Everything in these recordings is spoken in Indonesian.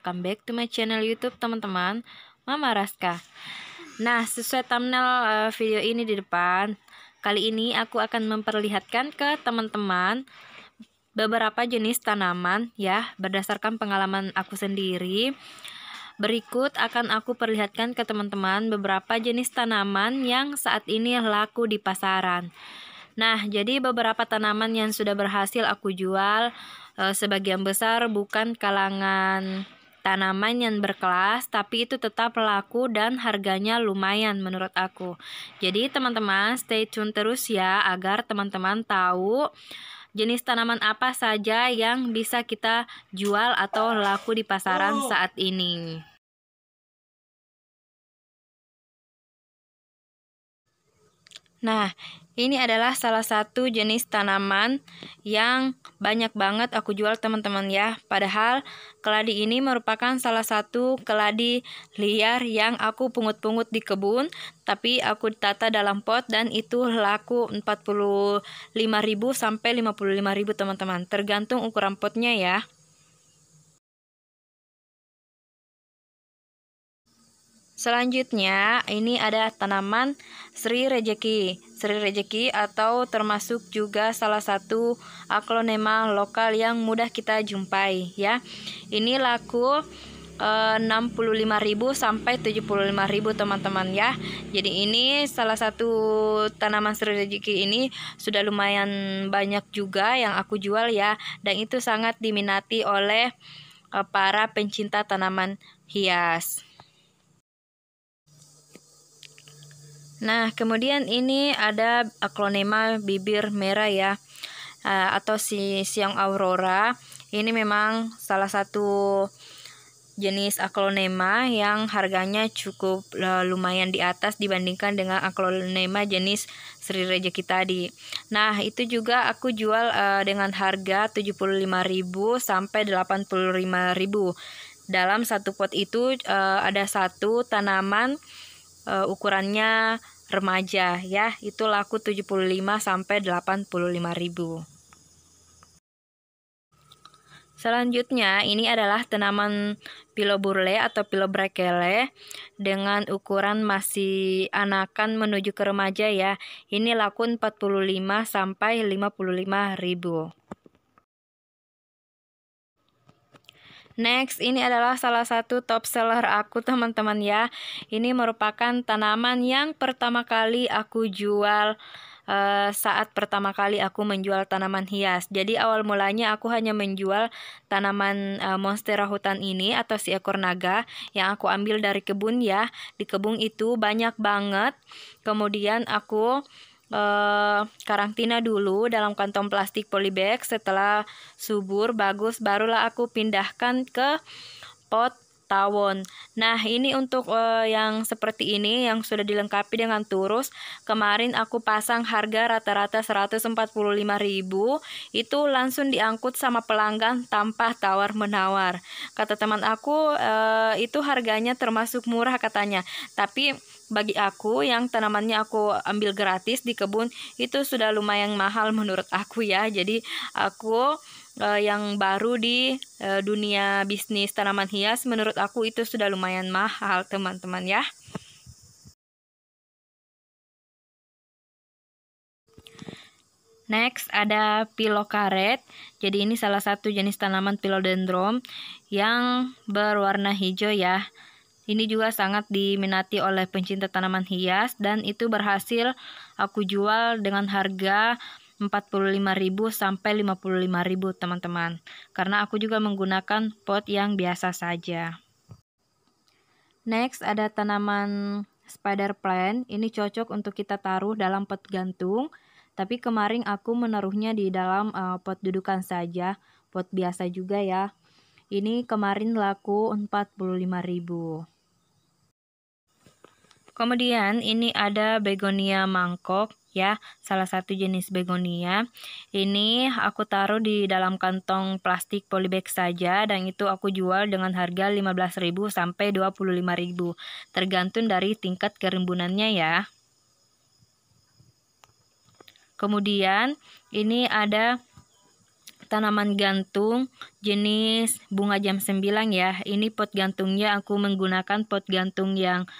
welcome back to my channel YouTube teman-teman, Mama Raska. Nah, sesuai thumbnail video ini di depan, kali ini aku akan memperlihatkan ke teman-teman beberapa jenis tanaman ya, berdasarkan pengalaman aku sendiri. Berikut akan aku perlihatkan ke teman-teman beberapa jenis tanaman yang saat ini laku di pasaran. Nah, jadi beberapa tanaman yang sudah berhasil aku jual, sebagian besar bukan kalangan tanaman yang berkelas, tapi itu tetap laku dan harganya lumayan menurut aku. Jadi teman-teman stay tune terus ya, agar teman-teman tahu jenis tanaman apa saja yang bisa kita jual atau laku di pasaran saat ini. Nah, ini adalah salah satu jenis tanaman yang banyak banget aku jual teman-teman ya. Padahal keladi ini merupakan salah satu keladi liar yang aku pungut-pungut di kebun, tapi aku tata dalam pot dan itu laku 45.000 sampai 55.000 teman-teman. Tergantung ukuran potnya ya. Selanjutnya, ini ada tanaman Sri Rejeki. Sri Rejeki atau termasuk juga salah satu aglonema lokal yang mudah kita jumpai ya. Ini laku 65.000 sampai 75.000 teman-teman ya. Jadi ini salah satu tanaman Sri Rejeki ini sudah lumayan banyak juga yang aku jual ya, dan itu sangat diminati oleh para pencinta tanaman hias. Nah, kemudian ini ada aglonema bibir merah ya, atau siang aurora. Ini memang salah satu jenis aglonema yang harganya cukup lumayan di atas dibandingkan dengan aglonema jenis Sri Rejeki tadi. Nah, itu juga aku jual dengan harga 75.000 sampai 85.000. Dalam satu pot itu ada satu tanaman ukurannya remaja ya, itu laku 75 sampai 85.000. Selanjutnya ini adalah tanaman piloburle atau pilobrakele dengan ukuran masih anakan menuju ke remaja ya. Ini laku 45 sampai 55.000. Next, ini adalah salah satu top seller aku teman-teman ya. Ini merupakan tanaman yang pertama kali aku jual saat pertama kali aku menjual tanaman hias. Jadi awal mulanya aku hanya menjual tanaman monstera hutan ini atau si ekor naga yang aku ambil dari kebun ya. Di kebun itu banyak banget. Kemudian aku karantina dulu dalam kantong plastik polybag. Setelah subur bagus, barulah aku pindahkan ke pot tawon. Nah, ini untuk yang seperti ini yang sudah dilengkapi dengan turus. Kemarin aku pasang harga rata-rata 145.000. Itu langsung diangkut sama pelanggan tanpa tawar-menawar. Kata teman aku itu harganya termasuk murah katanya. Tapi bagi aku yang tanamannya aku ambil gratis di kebun itu sudah lumayan mahal menurut aku ya. Jadi aku yang baru di dunia bisnis tanaman hias, menurut aku itu sudah lumayan mahal teman-teman ya. Next ada pilokaret. Jadi ini salah satu jenis tanaman philodendron yang berwarna hijau ya. Ini juga sangat diminati oleh pencinta tanaman hias dan itu berhasil aku jual dengan harga 45.000 sampai 55.000 teman-teman. Karena aku juga menggunakan pot yang biasa saja. Next ada tanaman spider plant. Ini cocok untuk kita taruh dalam pot gantung. Tapi kemarin aku menaruhnya di dalam pot dudukan saja, pot biasa juga ya. Ini kemarin laku 45.000. Kemudian ini ada begonia mangkok ya, salah satu jenis begonia. Ini aku taruh di dalam kantong plastik polybag saja dan itu aku jual dengan harga 15.000 sampai 25.000. Tergantung dari tingkat kerimbunannya ya. Kemudian ini ada tanaman gantung jenis bunga jam 9 ya. Ini pot gantungnya aku menggunakan pot gantung yang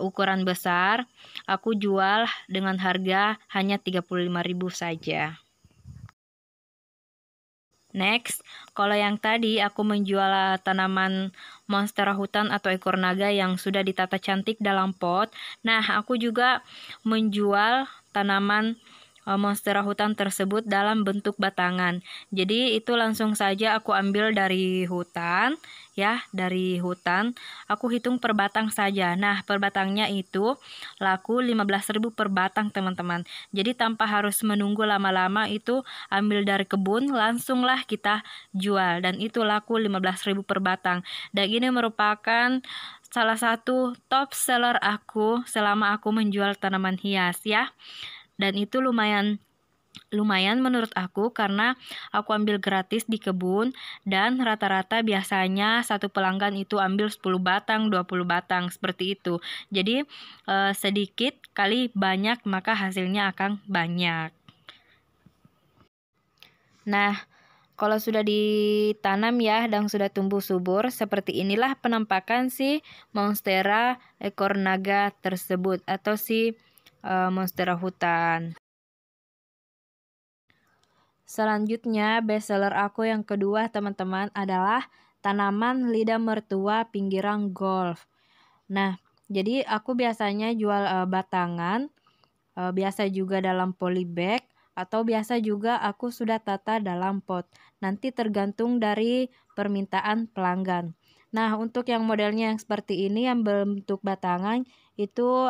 ukuran besar. Aku jual dengan harga hanya 35.000 saja. Next, kalau yang tadi aku menjual tanaman monstera hutan atau ekor naga yang sudah ditata cantik dalam pot. Nah, aku juga menjual tanaman monstera hutan tersebut dalam bentuk batangan. Jadi itu langsung saja aku ambil dari hutan, ya, dari hutan. Aku hitung per batang saja. Nah, per batangnya itu laku 15.000 per batang, teman-teman. Jadi tanpa harus menunggu lama-lama, itu ambil dari kebun, langsunglah kita jual. Dan itu laku 15.000 per batang. Dan ini merupakan salah satu top seller aku selama aku menjual tanaman hias ya. Dan itu lumayan menurut aku karena aku ambil gratis di kebun dan rata-rata biasanya satu pelanggan itu ambil 10 batang, 20 batang seperti itu. Jadi sedikit kali banyak maka hasilnya akan banyak. Nah, kalau sudah ditanam ya dan sudah tumbuh subur, seperti inilah penampakan si monstera ekor naga tersebut atau si monstera hutan. Selanjutnya, bestseller aku yang kedua, teman-teman, adalah tanaman lidah mertua pinggiran golf. Nah, jadi aku biasanya jual batangan, biasa juga dalam polybag, atau biasa juga aku sudah tata dalam pot. Nanti tergantung dari permintaan pelanggan. Nah, untuk yang modelnya yang seperti ini yang berbentuk batangan itu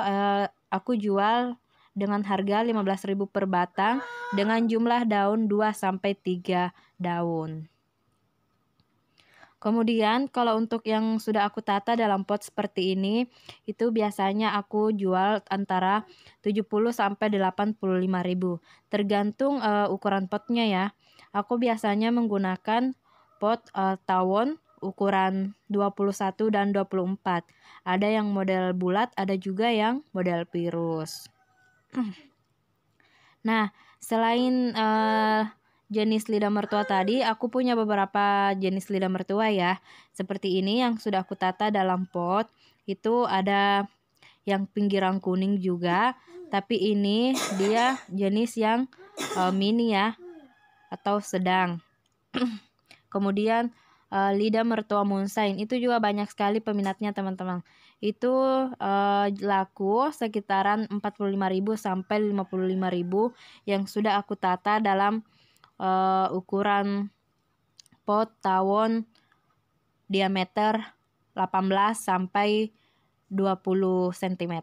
aku jual dengan harga 15.000 per batang dengan jumlah daun 2-3 daun. Kemudian kalau untuk yang sudah aku tata dalam pot seperti ini, itu biasanya aku jual antara 70-85.000. Tergantung ukuran potnya ya. Aku biasanya menggunakan pot tawon ukuran 21 dan 24. Ada yang model bulat, ada juga yang model virus. Nah, selain jenis lidah mertua tadi, aku punya beberapa jenis lidah mertua ya. Seperti ini yang sudah aku tata dalam pot. Itu ada yang pinggiran kuning juga, tapi ini dia jenis yang mini ya, atau sedang. Kemudian lidah mertua moonshine itu juga banyak sekali peminatnya, teman-teman. Itu laku sekitaran 45.000 sampai 55.000 yang sudah aku tata dalam ukuran pot tawon diameter 18 sampai 20 cm.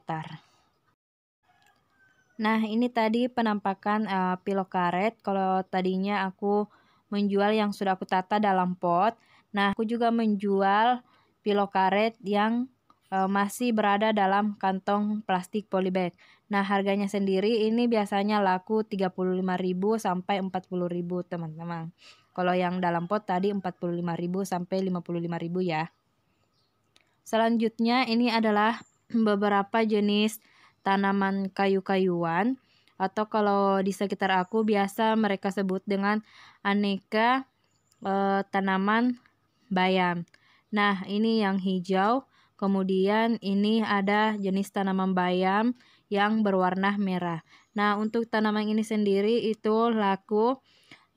Nah, ini tadi penampakan pilokaret. Kalau tadinya aku menjual yang sudah aku tata dalam pot. Nah, aku juga menjual pilokaret yang masih berada dalam kantong plastik polybag. Nah, harganya sendiri ini biasanya laku 35.000 sampai 40.000, teman-teman. Kalau yang dalam pot tadi 45.000 sampai 55.000 ya. Selanjutnya ini adalah beberapa jenis tanaman kayu-kayuan, atau kalau di sekitar aku biasa mereka sebut dengan aneka tanaman bayam. Nah, ini yang hijau. Kemudian ini ada jenis tanaman bayam yang berwarna merah. Nah, untuk tanaman ini sendiri itu laku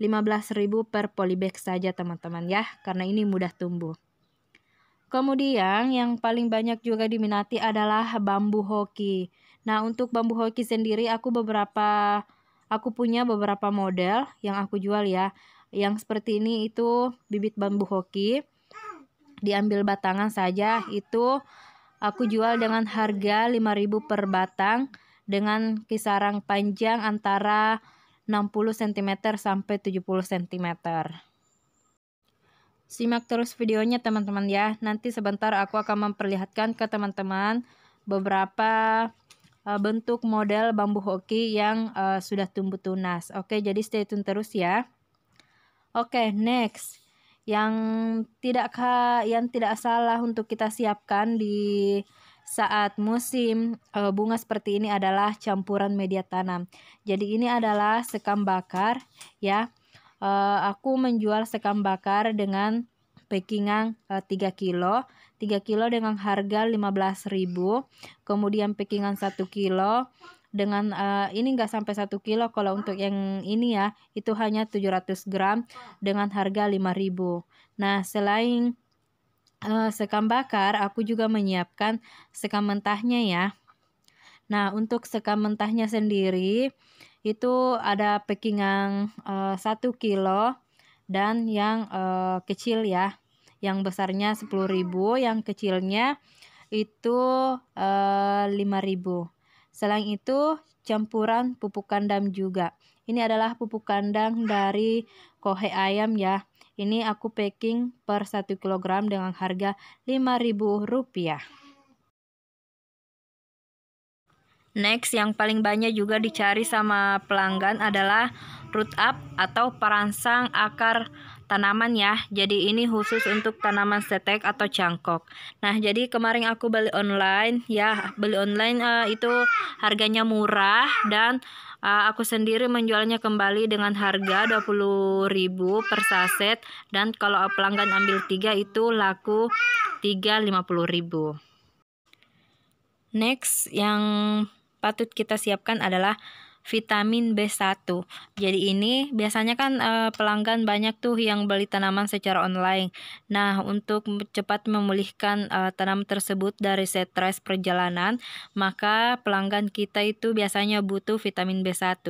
15.000 per polybag saja, teman-teman ya, karena ini mudah tumbuh. Kemudian yang paling banyak juga diminati adalah bambu hoki. Nah, untuk bambu hoki sendiri aku punya beberapa model yang aku jual ya. Yang seperti ini itu bibit bambu hoki. Diambil batangan saja, itu aku jual dengan harga 5.000 per batang dengan kisaran panjang antara 60 cm sampai 70 cm. Simak terus videonya, teman-teman ya. Nanti sebentar aku akan memperlihatkan ke teman-teman beberapa bentuk model bambu hoki yang sudah tumbuh tunas. Oke, jadi stay tune terus ya. Oke, next. Yang tidak salah untuk kita siapkan di saat musim bunga seperti ini adalah campuran media tanam. Jadi ini adalah sekam bakar ya. aku menjual sekam bakar dengan packingan 3 kilo. 3 kilo dengan harga 15.000. Kemudian packingan 1 kilo dengan ini enggak sampai 1 kilo. Kalau untuk yang ini ya, itu hanya 700 gram dengan harga 5.000. Nah, selain sekam bakar, aku juga menyiapkan sekam mentahnya ya. Nah, untuk sekam mentahnya sendiri itu ada packingan 1 kilo dan yang kecil ya. Yang besarnya 10.000, yang kecilnya itu 5.000. Selain itu campuran pupuk kandang juga. Ini adalah pupuk kandang dari Kohe Ayam ya. Ini aku packing per 1 kg dengan harga Rp5.000. Next, yang paling banyak juga dicari sama pelanggan adalah root up atau perangsang akar tanaman ya. Jadi ini khusus untuk tanaman setek atau cangkok. Nah, jadi kemarin aku beli online ya. Beli online itu harganya murah dan aku sendiri menjualnya kembali dengan harga 20.000 per saset, dan kalau pelanggan ambil 3 itu laku 3.50.000. Next, yang patut kita siapkan adalah vitamin B1. Jadi ini biasanya kan pelanggan banyak tuh yang beli tanaman secara online. Nah, untuk cepat memulihkan tanaman tersebut dari stres perjalanan, maka pelanggan kita itu biasanya butuh vitamin B1.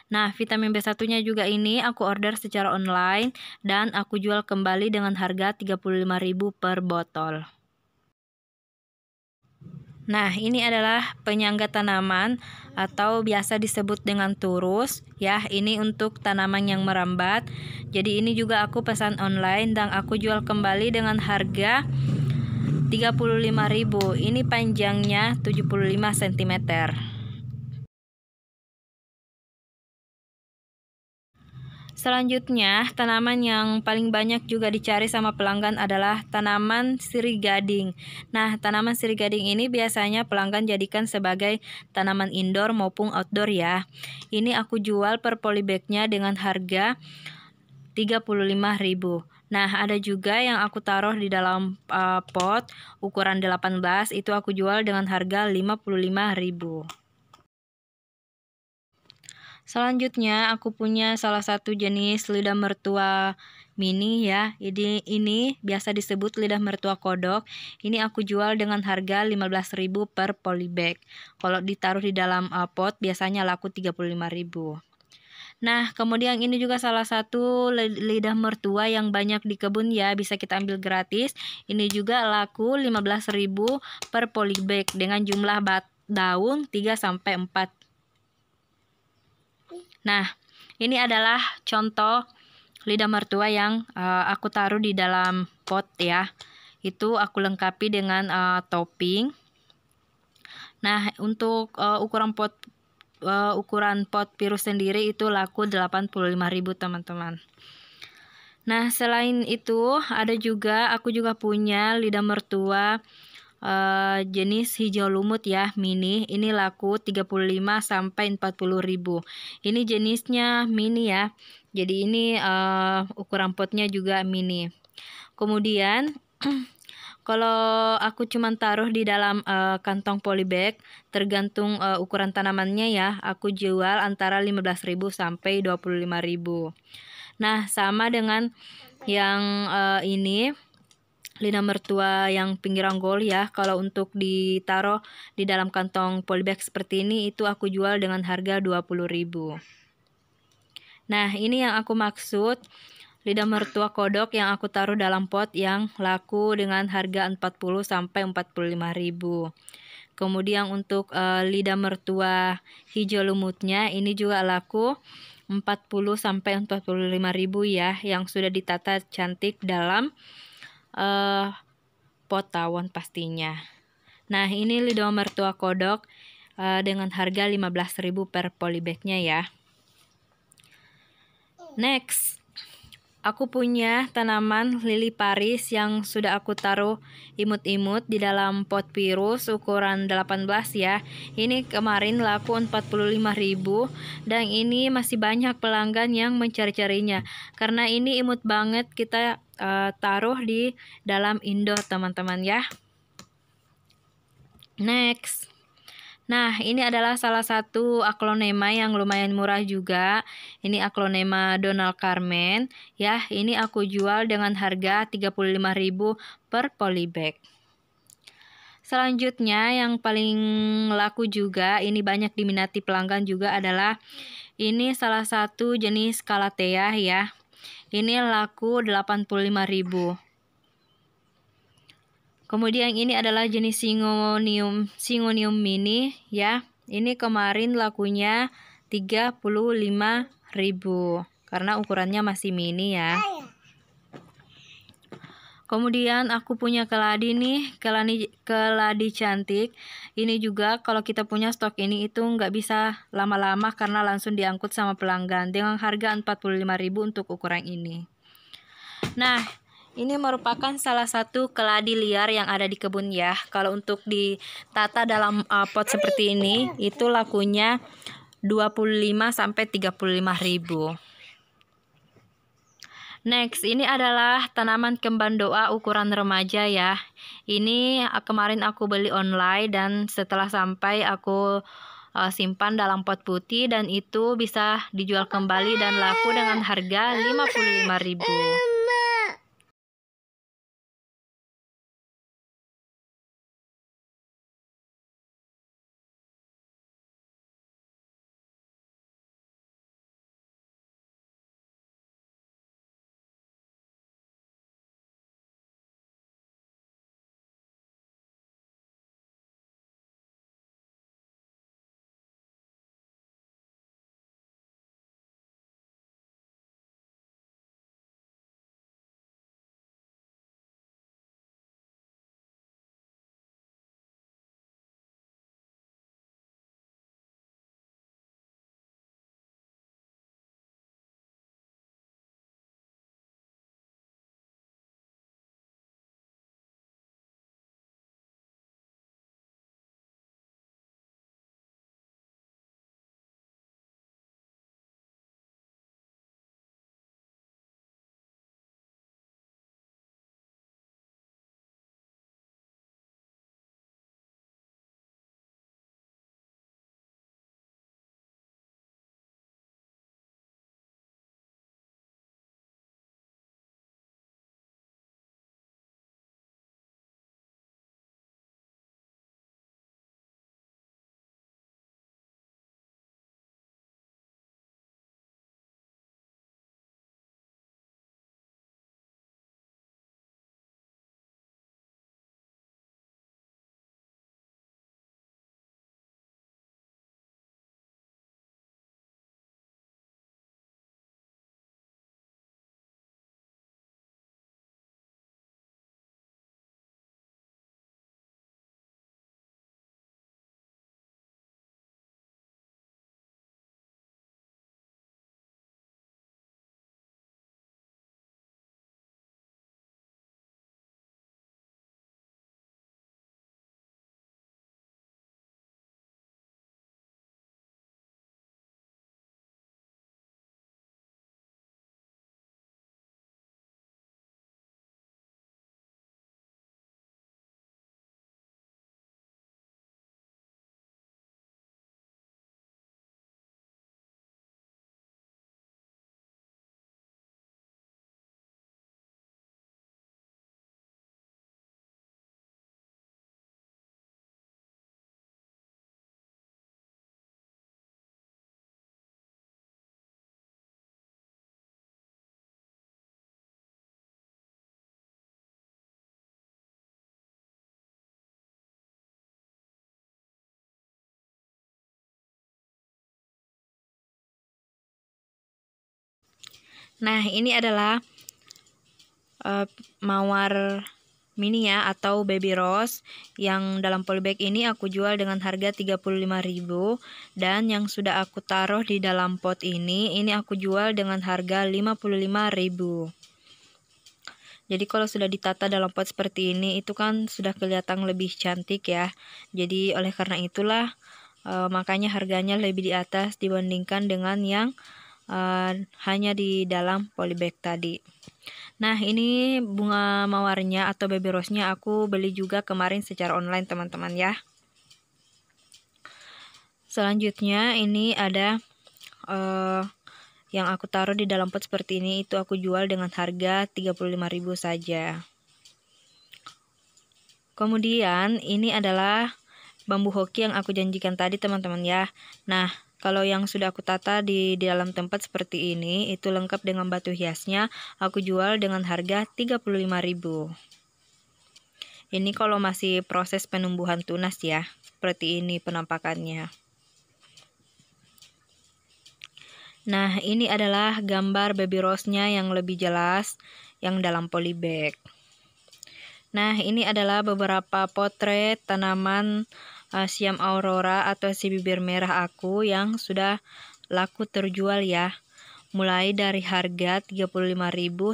Nah, vitamin B1-nya juga ini aku order secara online dan aku jual kembali dengan harga 35.000 per botol. Nah, ini adalah penyangga tanaman atau biasa disebut dengan turus ya. Ini untuk tanaman yang merambat. Jadi ini juga aku pesan online dan aku jual kembali dengan harga 35.000. Ini panjangnya 75 cm. Selanjutnya, tanaman yang paling banyak juga dicari sama pelanggan adalah tanaman sirih gading. Nah, tanaman sirih gading ini biasanya pelanggan jadikan sebagai tanaman indoor maupun outdoor ya. Ini aku jual per polybagnya dengan harga 35.000. Nah, ada juga yang aku taruh di dalam pot ukuran 18, itu aku jual dengan harga 55.000. Selanjutnya aku punya salah satu jenis lidah mertua mini ya. Ini biasa disebut lidah mertua kodok. Ini aku jual dengan harga 15.000 per polybag. Kalau ditaruh di dalam pot biasanya laku 35.000. Nah, kemudian ini juga salah satu lidah mertua yang banyak di kebun ya, bisa kita ambil gratis. Ini juga laku 15.000 per polybag dengan jumlah daun 3 sampai 4. Nah, ini adalah contoh lidah mertua yang aku taruh di dalam pot ya. Itu aku lengkapi dengan topping. Nah, untuk ukuran pot virus sendiri itu laku 85.000 teman-teman. Nah, selain itu aku juga punya lidah mertua jenis hijau lumut ya, mini. Ini laku 35 sampai 40.000. Ini jenisnya mini ya. Jadi ini ukuran potnya juga mini. Kemudian kalau aku cuman taruh di dalam kantong polybag, tergantung ukuran tanamannya ya, aku jual antara 15.000 sampai 25.000. Nah, sama dengan yang ini lidah mertua yang pinggiran gol ya. Kalau untuk ditaruh di dalam kantong polybag seperti ini, itu aku jual dengan harga 20.000. Nah, ini yang aku maksud lidah mertua kodok yang aku taruh dalam pot yang laku dengan harga 40 sampai 45.000. Kemudian untuk lidah mertua hijau lumutnya ini juga laku 40 sampai 45.000 ya, yang sudah ditata cantik dalam pot tawon pastinya. Nah, ini lidah mertua kodok dengan harga 15.000 per polybagnya ya. Next, Aku punya tanaman lili Paris yang sudah aku taruh imut-imut di dalam pot virus ukuran 18 ya. Ini kemarin laku 45.000 dan ini masih banyak pelanggan yang mencari-carinya. Karena ini imut banget, kita taruh di dalam indoor teman-teman ya. Next. Nah, ini adalah salah satu aglonema yang lumayan murah juga. Ini aglonema Donald Carmen. Ya, ini aku jual dengan harga 35.000 per polybag. Selanjutnya yang paling laku juga, ini banyak diminati pelanggan juga adalah ini salah satu jenis Calathea ya. Ini laku 85.000. Kemudian ini adalah jenis Syngonium mini ya. Ini kemarin lakunya 35.000 karena ukurannya masih mini ya. Kemudian aku punya keladi nih, keladi cantik. Ini juga kalau kita punya stok ini itu nggak bisa lama-lama karena langsung diangkut sama pelanggan dengan harga 45.000 untuk ukuran ini. Nah, ini merupakan salah satu keladi liar yang ada di kebun ya. Kalau untuk ditata dalam pot seperti ini, itu lakunya 25 sampai 35.000. Next, ini adalah tanaman kembang doa ukuran remaja ya. Ini kemarin aku beli online dan setelah sampai aku simpan dalam pot putih dan itu bisa dijual kembali dan laku dengan harga 55.000. Nah, ini adalah mawar mini ya atau baby rose. Yang dalam polybag ini aku jual dengan harga 35.000 dan yang sudah aku taruh di dalam pot ini aku jual dengan harga 55.000. Jadi kalau sudah ditata dalam pot seperti ini itu kan sudah kelihatan lebih cantik ya. Jadi oleh karena itulah makanya harganya lebih di atas dibandingkan dengan yang hanya di dalam polybag tadi. Nah, ini bunga mawarnya atau baby rose-nya aku beli juga kemarin secara online teman-teman ya. Selanjutnya ini ada yang aku taruh di dalam pot seperti ini, itu aku jual dengan harga 35.000 saja. Kemudian ini adalah bambu hoki yang aku janjikan tadi teman-teman ya. Nah, kalau yang sudah aku tata di dalam tempat seperti ini, itu lengkap dengan batu hiasnya, aku jual dengan harga 35.000. Ini kalau masih proses penumbuhan tunas ya, seperti ini penampakannya. Nah, ini adalah gambar baby rose-nya yang lebih jelas, yang dalam polybag. Nah, ini adalah beberapa potret tanaman Siam Aurora atau si bibir merah aku yang sudah laku terjual ya. Mulai dari harga 35.000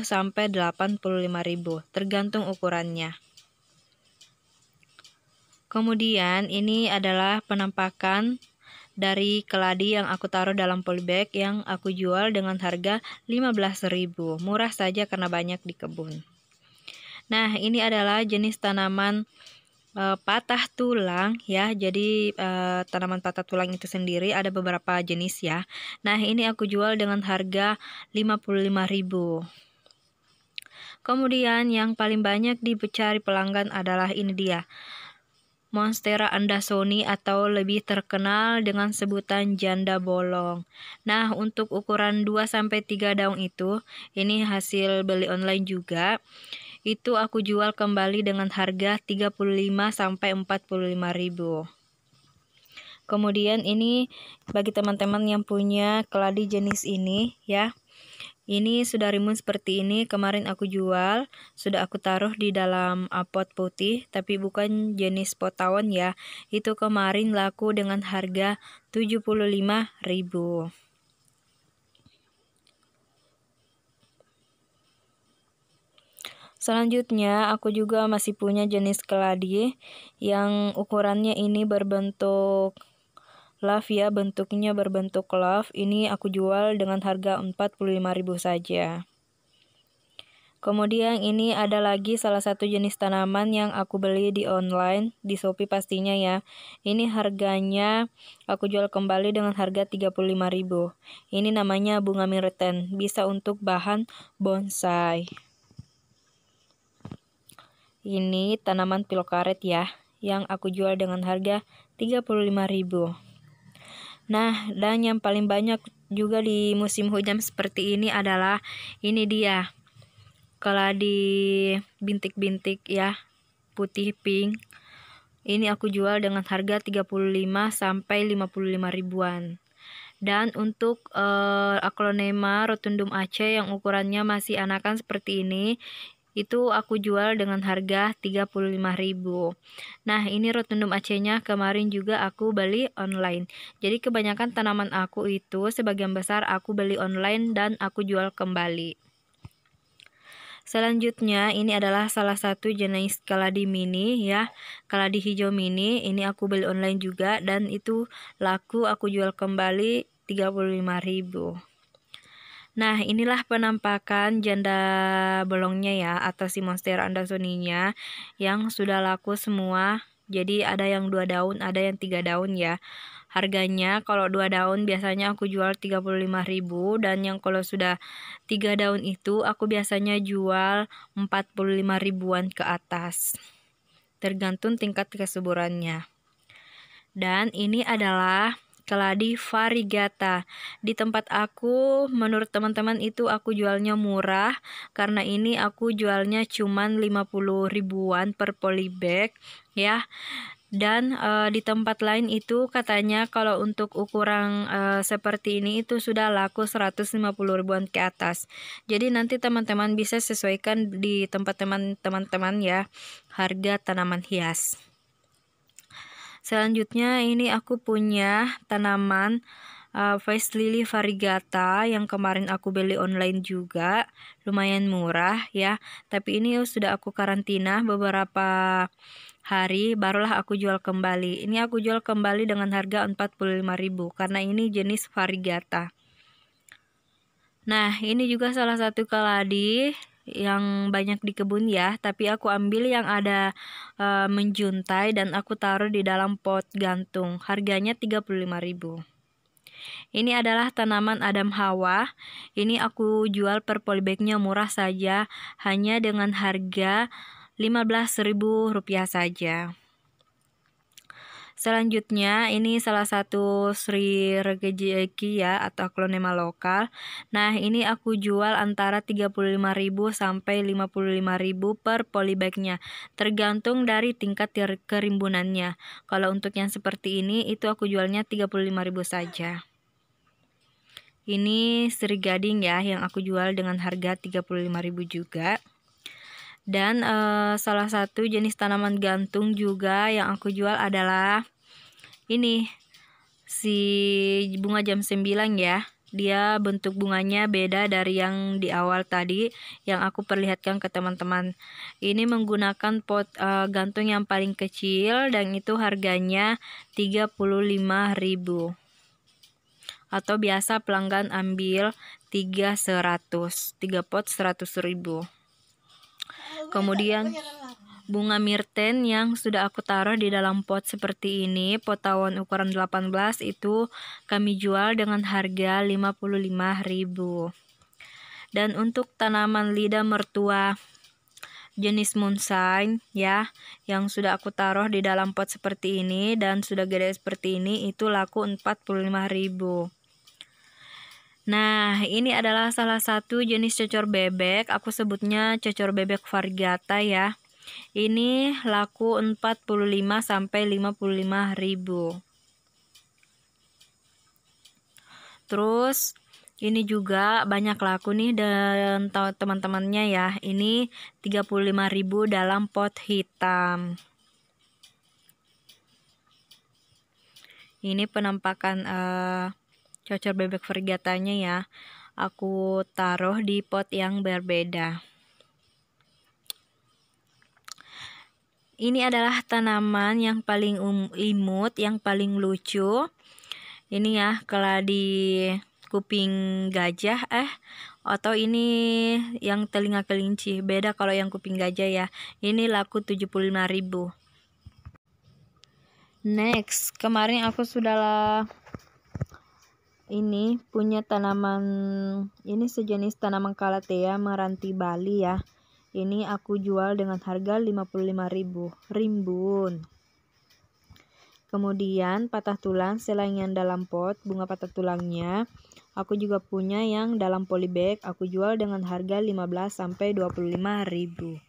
sampai 85.000, tergantung ukurannya. Kemudian ini adalah penampakan dari keladi yang aku taruh dalam polybag yang aku jual dengan harga 15.000. Murah saja karena banyak di kebun. Nah, ini adalah jenis tanaman patah tulang ya. Jadi tanaman patah tulang itu sendiri ada beberapa jenis ya. Nah, ini aku jual dengan harga 55.000. Kemudian yang paling banyak dicari pelanggan adalah ini dia, Monstera Andersoni atau lebih terkenal dengan sebutan janda bolong. Nah, untuk ukuran 2-3 daun itu, ini hasil beli online juga. Itu aku jual kembali dengan harga 35-45.000. Kemudian ini bagi teman-teman yang punya keladi jenis ini ya. Ini sudah rimbun seperti ini, kemarin aku jual, sudah aku taruh di dalam pot putih, tapi bukan jenis pot tawon ya. Itu kemarin laku dengan harga 75.000. Selanjutnya, aku juga masih punya jenis keladi yang ukurannya ini berbentuk love ya, bentuknya berbentuk love. Ini aku jual dengan harga 45.000 saja. Kemudian ini ada lagi salah satu jenis tanaman yang aku beli di online, di Shopee pastinya ya. Ini harganya aku jual kembali dengan harga 35.000. Ini namanya bunga myrten, bisa untuk bahan bonsai. Ini tanaman pilokaret ya, yang aku jual dengan harga 35.000. Nah, dan yang paling banyak juga di musim hujan seperti ini adalah ini dia, keladi bintik-bintik ya, putih pink. Ini aku jual dengan harga 35 sampai 55 ribuan. Dan untuk Aglonema rotundum Aceh yang ukurannya masih anakan seperti ini, itu aku jual dengan harga 35.000. Nah, ini rotundum Aceh-nya kemarin juga aku beli online. Jadi kebanyakan tanaman aku itu sebagian besar aku beli online dan aku jual kembali. Selanjutnya ini adalah salah satu jenis keladi mini ya, keladi hijau mini. Ini aku beli online juga dan itu laku aku jual kembali 35.000. Nah, inilah penampakan janda bolongnya ya, atau si Monstera Andersoninya yang sudah laku semua. Jadi ada yang 2 daun, ada yang 3 daun ya. Harganya kalau 2 daun biasanya aku jual 35.000 dan yang kalau sudah 3 daun itu aku biasanya jual 45 ribuan ke atas. Tergantung tingkat kesuburannya. Dan ini adalah keladi variegata. Di tempat aku, menurut teman-teman itu aku jualnya murah karena ini aku jualnya cuman 50 ribuan per polybag ya. Dan di tempat lain itu katanya kalau untuk ukuran seperti ini itu sudah laku 150 ribuan ke atas. Jadi nanti teman-teman bisa sesuaikan di tempat teman-teman ya harga tanaman hias. Selanjutnya ini aku punya tanaman Vase Lily variegata yang kemarin aku beli online juga, lumayan murah ya. Tapi ini sudah aku karantina beberapa hari, barulah aku jual kembali. Ini aku jual kembali dengan harga 45.000 karena ini jenis variegata. Nah, ini juga salah satu keladi yang banyak di kebun ya, tapi aku ambil yang ada menjuntai dan aku taruh di dalam pot gantung. Harganya 35.000. Ini adalah tanaman Adam Hawa. Ini aku jual per polybagnya murah saja, hanya dengan harga Rp15.000 saja. Selanjutnya ini salah satu Sri Regejeki ya atau aglonema lokal. Nah, ini aku jual antara 35.000 sampai 55.000 per polybagnya, tergantung dari tingkat kerimbunannya. Kalau untuk yang seperti ini itu aku jualnya 35.000 saja. Ini Sri Gading ya yang aku jual dengan harga 35.000 juga. Dan salah satu jenis tanaman gantung juga yang aku jual adalah ini si bunga jam 9 ya. Dia bentuk bunganya beda dari yang di awal tadi yang aku perlihatkan ke teman-teman. Ini menggunakan pot gantung yang paling kecil dan itu harganya 35.000. Atau biasa pelanggan ambil 3 pot 100.000. Kemudian bunga mirten yang sudah aku taruh di dalam pot seperti ini, pot tawon ukuran 18 itu kami jual dengan harga 55.000. Dan untuk tanaman lidah mertua jenis moonshine ya, yang sudah aku taruh di dalam pot seperti ini dan sudah gede seperti ini, itu laku 45.000. Nah, ini adalah salah satu jenis cocor bebek. Aku sebutnya cocor bebek variegata ya. Ini laku 45 sampai 55.000. Terus ini juga banyak laku nih dan teman-temannya ya. Ini 35.000 dalam pot hitam. Ini penampakan cocor bebek varigatanya ya. Aku taruh di pot yang berbeda. Ini adalah tanaman yang paling imut, yang paling lucu. Ini ya, keladi kuping gajah atau ini yang telinga kelinci. Beda kalau yang kuping gajah ya. Ini laku 75.000. Next, kemarin aku sudah ini punya tanaman, ini sejenis tanaman calathea meranti Bali ya. Ini aku jual dengan harga 55.000, rimbun. Kemudian patah tulang selain yang dalam pot, bunga patah tulangnya, aku juga punya yang dalam polybag, aku jual dengan harga 15 sampai 25.000.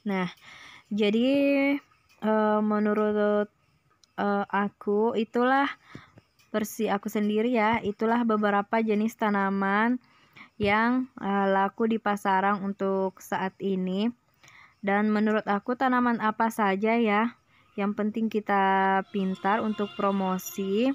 Nah, jadi menurut aku itulah versi aku sendiri ya, itulah beberapa jenis tanaman yang laku di pasaran untuk saat ini. Dan menurut aku tanaman apa saja ya, yang penting kita pintar untuk promosi,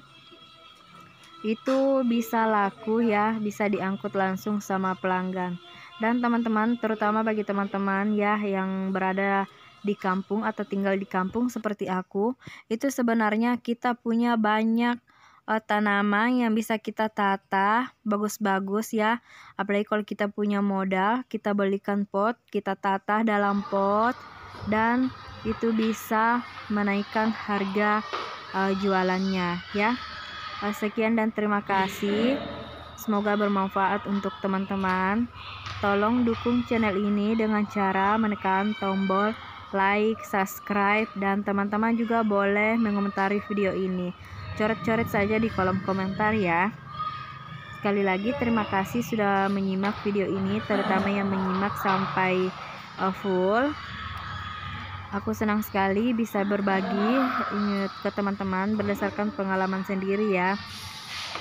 itu bisa laku ya, bisa diangkut langsung sama pelanggan. Dan teman-teman, terutama bagi teman-teman ya yang berada di kampung atau tinggal di kampung seperti aku, itu sebenarnya kita punya banyak tanaman yang bisa kita tata bagus-bagus ya. Apalagi kalau kita punya modal, kita belikan pot, kita tata dalam pot, dan itu bisa menaikkan harga jualannya ya. Sekian dan terima kasih. Semoga bermanfaat untuk teman-teman. Tolong dukung channel ini dengan cara menekan tombol like, subscribe, dan teman-teman juga boleh mengomentari video ini. Coret-coret saja di kolom komentar ya. sekali lagi terima kasih sudah menyimak video ini, terutama yang menyimak sampai full. Aku senang sekali bisa berbagi ke teman-teman berdasarkan pengalaman sendiri ya.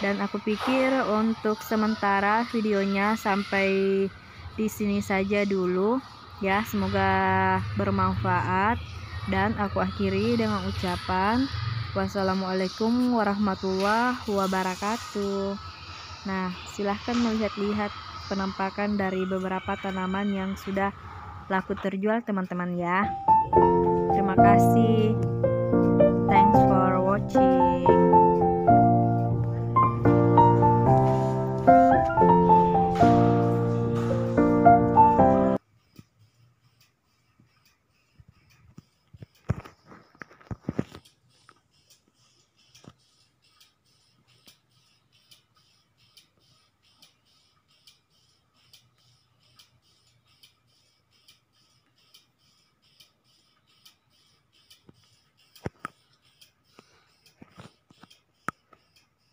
Dan aku pikir untuk sementara videonya sampai di sini saja dulu ya. Semoga bermanfaat dan aku akhiri dengan ucapan wassalamualaikum warahmatullahi wabarakatuh. Nah, silahkan melihat-lihat penampakan dari beberapa tanaman yang sudah laku terjual teman-teman ya. Terima kasih. Thanks for watching.